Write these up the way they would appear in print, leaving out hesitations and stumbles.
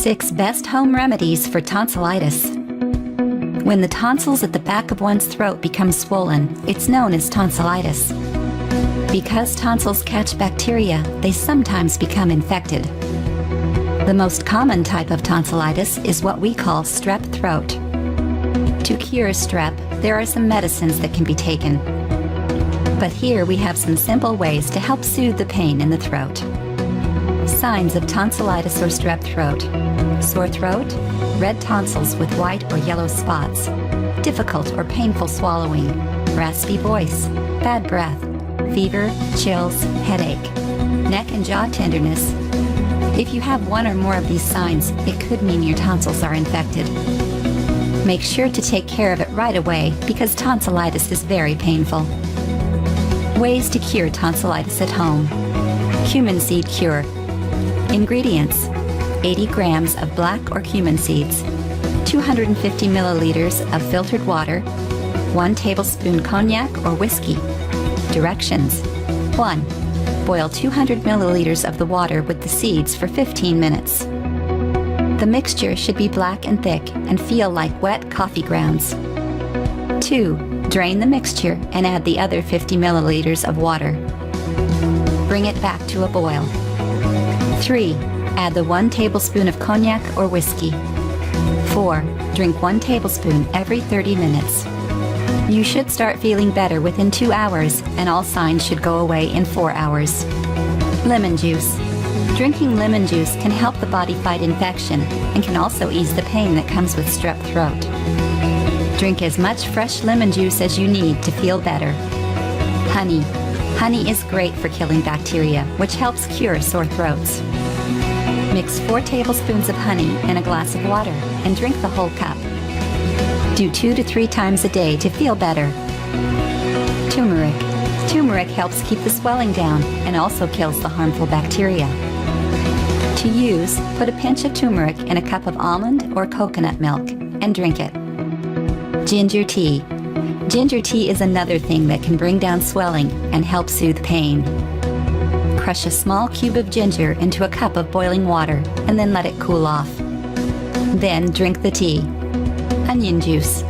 6 Best Home Remedies for Tonsillitis. When the tonsils at the back of one's throat become swollen, it's known as tonsillitis. Because tonsils catch bacteria, they sometimes become infected. The most common type of tonsillitis is what we call strep throat. To cure strep, there are some medicines that can be taken. But here we have some simple ways to help soothe the pain in the throat. Signs of tonsillitis or strep throat: sore throat, red tonsils with white or yellow spots, difficult or painful swallowing, raspy voice, bad breath, fever, chills, headache, neck and jaw tenderness. If you have one or more of these signs, it could mean your tonsils are infected. Make sure to take care of it right away because tonsillitis is very painful. Ways to cure tonsillitis at home. Cumin seed cure. Ingredients: 80 grams of black or cumin seeds, 250 milliliters of filtered water, 1 tablespoon cognac or whiskey. Directions: 1. Boil 200 milliliters of the water with the seeds for 15 minutes. The mixture should be black and thick and feel like wet coffee grounds. 2. Drain the mixture and add the other 50 milliliters of water. Bring it back to a boil. 3. Add the 1 tablespoon of cognac or whiskey. 4. Drink 1 tablespoon every 30 minutes. You should start feeling better within 2 hours, and all signs should go away in 4 hours. Lemon juice. Drinking lemon juice can help the body fight infection and can also ease the pain that comes with strep throat. Drink as much fresh lemon juice as you need to feel better. Honey. Honey is great for killing bacteria, which helps cure sore throats. Mix 4 tablespoons of honey in a glass of water and drink the whole cup. Do 2 to 3 times a day to feel better. Turmeric. Turmeric helps keep the swelling down and also kills the harmful bacteria. To use, put a pinch of turmeric in a cup of almond or coconut milk and drink it. Ginger tea. Ginger tea is another thing that can bring down swelling and help soothe pain. Crush a small cube of ginger into a cup of boiling water and then let it cool off. Then drink the tea. Onion juice.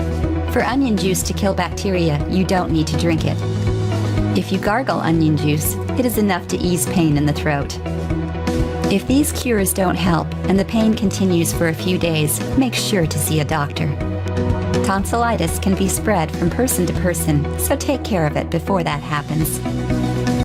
For onion juice to kill bacteria, you don't need to drink it. If you gargle onion juice, it is enough to ease pain in the throat. If these cures don't help and the pain continues for a few days, make sure to see a doctor. Tonsillitis can be spread from person to person, so take care of it before that happens.